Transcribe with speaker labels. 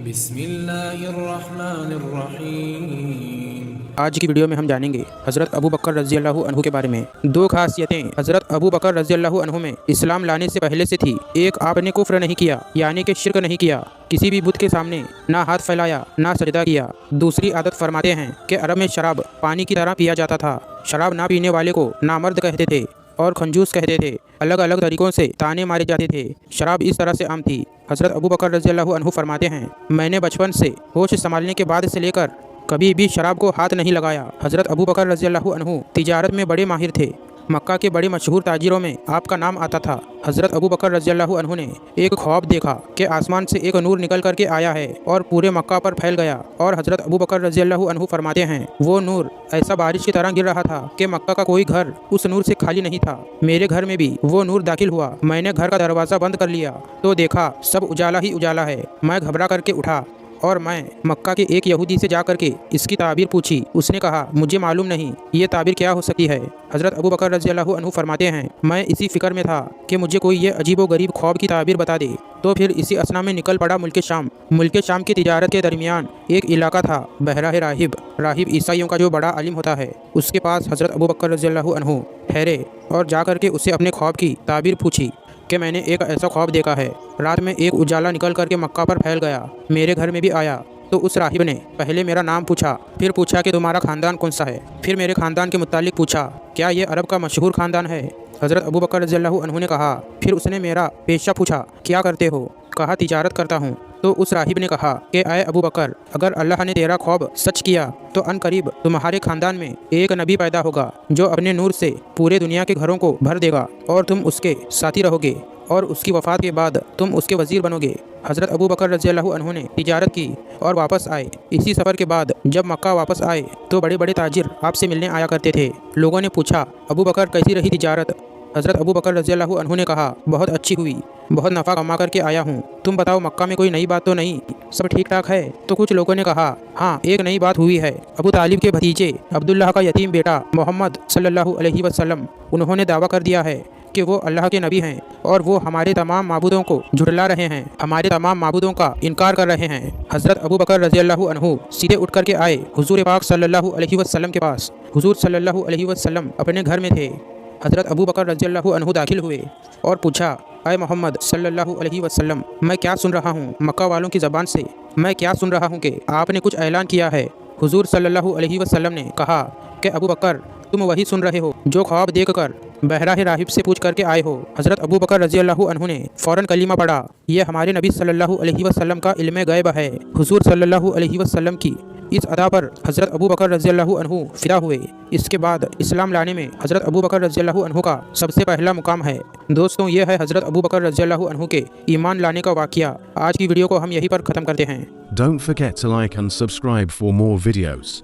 Speaker 1: بسم اللہ الرحمن الرحیم۔
Speaker 2: آج کی ویڈیو میں ہم جانیں گے حضرت ابو بکر رضی اللہ عنہ کے بارے میں۔ دو خاصیتیں حضرت ابو بکر رضی اللہ عنہ میں اسلام لانے سے پہلے سے تھی۔ ایک، آپ نے کفر نہیں کیا، یعنی کہ شرک نہیں کیا، کسی بھی بت کے سامنے نہ ہاتھ پھیلایا نہ سجدہ کیا۔ دوسری عادت فرماتے ہیں کہ عرب میں شراب پانی کی طرح پیا جاتا تھا۔ شراب نہ پینے والے کو نامرد کہتے تھے اور کنجوس کہتے تھے۔ الگ الگ طریقوں سے طعنے مارے جاتے تھے۔ شراب اس طرح سے عام تھی۔ حضرت ابو بکر رضی اللہ عنہ فرماتے ہیں، میں نے بچپن سے ہوش سنبھالنے کے بعد سے لے کر کبھی بھی شراب کو ہاتھ نہیں لگایا۔ حضرت ابو بکر رضی اللہ عنہ تجارت میں بڑے ماہر تھے۔ مکہ کے بڑے مشہور تاجروں میں آپ کا نام آتا تھا۔ حضرت ابو بکر رضی اللہ عنہ نے ایک خواب دیکھا کہ آسمان سے ایک نور نکل کر کے آیا ہے اور پورے مکہ پر پھیل گیا، اور حضرت ابو بکر رضی اللہ عنہ فرماتے ہیں، وہ نور ایسا بارش کی طرح گر رہا تھا کہ مکہ کا کوئی گھر اس نور سے خالی نہیں تھا۔ میرے گھر میں بھی وہ نور داخل ہوا۔ میں نے گھر کا دروازہ بند کر لیا تو دیکھا سب اجالا ہی اجالا ہے۔ میں گھبرا کر کے اٹھا اور میں مکہ کے ایک یہودی سے جا کر کے اس کی تعبیر پوچھی۔ اس نے کہا، مجھے معلوم نہیں یہ تعبیر کیا ہو سکتی ہے۔ حضرت ابو بکر رضی اللہ عنہ فرماتے ہیں، میں اسی فکر میں تھا کہ مجھے کوئی یہ عجیب و غریب خواب کی تعبیر بتا دے، تو پھر اسی اسنا میں نکل پڑا ملک شام۔ ملک شام کی تجارت کے درمیان ایک علاقہ تھا بحیرہ راہب۔ راہب عیسائیوں کا جو بڑا عالم ہوتا ہے، اس کے پاس حضرت ابو بکر رضی اللہ عنہ ٹھہرے اور جا کر کے اسے اپنے خواب کی تعبیر پوچھی کہ میں نے ایک ایسا خواب دیکھا ہے، رات میں ایک اجالا نکل کر کے مکہ پر پھیل گیا، میرے گھر میں بھی آیا۔ تو اس راہب نے پہلے میرا نام پوچھا، پھر پوچھا کہ تمہارا خاندان کون سا ہے، پھر میرے خاندان کے متعلق پوچھا، کیا یہ عرب کا مشہور خاندان ہے؟ حضرت ابو بکر رضی اللہ عنہ نے کہا۔ پھر اس نے میرا پیشہ پوچھا، کیا کرتے ہو؟ کہا، تجارت کرتا ہوں۔ تو اس راہب نے کہا کہ اے ابو بکر، اگر اللہ نے تیرا خواب سچ کیا تو ان قریب تمہارے خاندان میں ایک نبی پیدا ہوگا جو اپنے نور سے پورے دنیا کے گھروں کو بھر دے گا، اور تم اس کے ساتھی رہو گے، اور اس کی وفات کے بعد تم اس کے وزیر بنو گے۔ حضرت ابو بکر رضی اللہ عنہ نے تجارت کی اور واپس آئے۔ اسی سفر کے بعد جب مکہ واپس آئے تو بڑے بڑے تاجر آپ سے ملنے آیا کرتے تھے۔ لوگوں نے پوچھا، ابو بکر کیسی رہی تجارت؟ حضرت ابو بکر رضی اللہ عنہ نے کہا، بہت اچھی ہوئی، بہت نفع کما کر کے آیا ہوں۔ تم بتاؤ، مکہ میں کوئی نئی بات تو نہیں؟ سب ٹھیک ٹھاک ہے؟ تو کچھ لوگوں نے کہا، ہاں ایک نئی بات ہوئی ہے۔ ابو طالب کے بھتیجے عبداللہ کا یتیم بیٹا محمد صلی اللہ علیہ وسلم، انہوں نے دعویٰ کر دیا ہے کہ وہ اللہ کے نبی ہیں، اور وہ ہمارے تمام معبودوں کو جھٹلا رہے ہیں، ہمارے تمام معبودوں کا انکار کر رہے ہیں۔ حضرت ابو بکر رضی اللہ عنہ سیدھے اٹھ کر کے آئے حضور پاک صلی اللہ علیہ وسلم کے پاس۔ حضور صلی اللہ علیہ وسلم اپنے گھر میں تھے۔ حضرت ابو بکر رضی اللہ عنہ داخل ہوئے اور پوچھا، اے محمد صلی اللہ علیہ وسلم، میں کیا سن رہا ہوں مکہ والوں کی زبان سے؟ میں کیا سن رہا ہوں کہ آپ نے کچھ اعلان کیا ہے؟ حضور صلی اللہ علیہ وسلم نے کہا کہ ابو بکر، تم وہی سن رہے ہو جو خواب دیکھ کر بحیرہ راہب سے پوچھ کر کے آئے ہو۔ حضرت ابو بکر رضی اللہ عنہ نے فوراً کلمہ پڑھا، یہ ہمارے نبی صلی اللہ علیہ وسلم کا علم غیب ہے۔ حضور صلی اللہ علیہ وسلم کی اس ادا پر حضرت ابو بکر رضی اللہ عنہ فدا ہوئے۔ اس کے بعد اسلام لانے میں حضرت ابو بکر رضی اللہ عنہ کا سب سے پہلا مقام ہے۔ دوستوں، یہ ہے حضرت ابو بکر رضی اللہ عنہ کے ایمان لانے کا واقعہ۔ آج کی ویڈیو کو ہم یہیں پر ختم کرتے ہیں۔
Speaker 3: Don't forget to like and subscribe for more videos.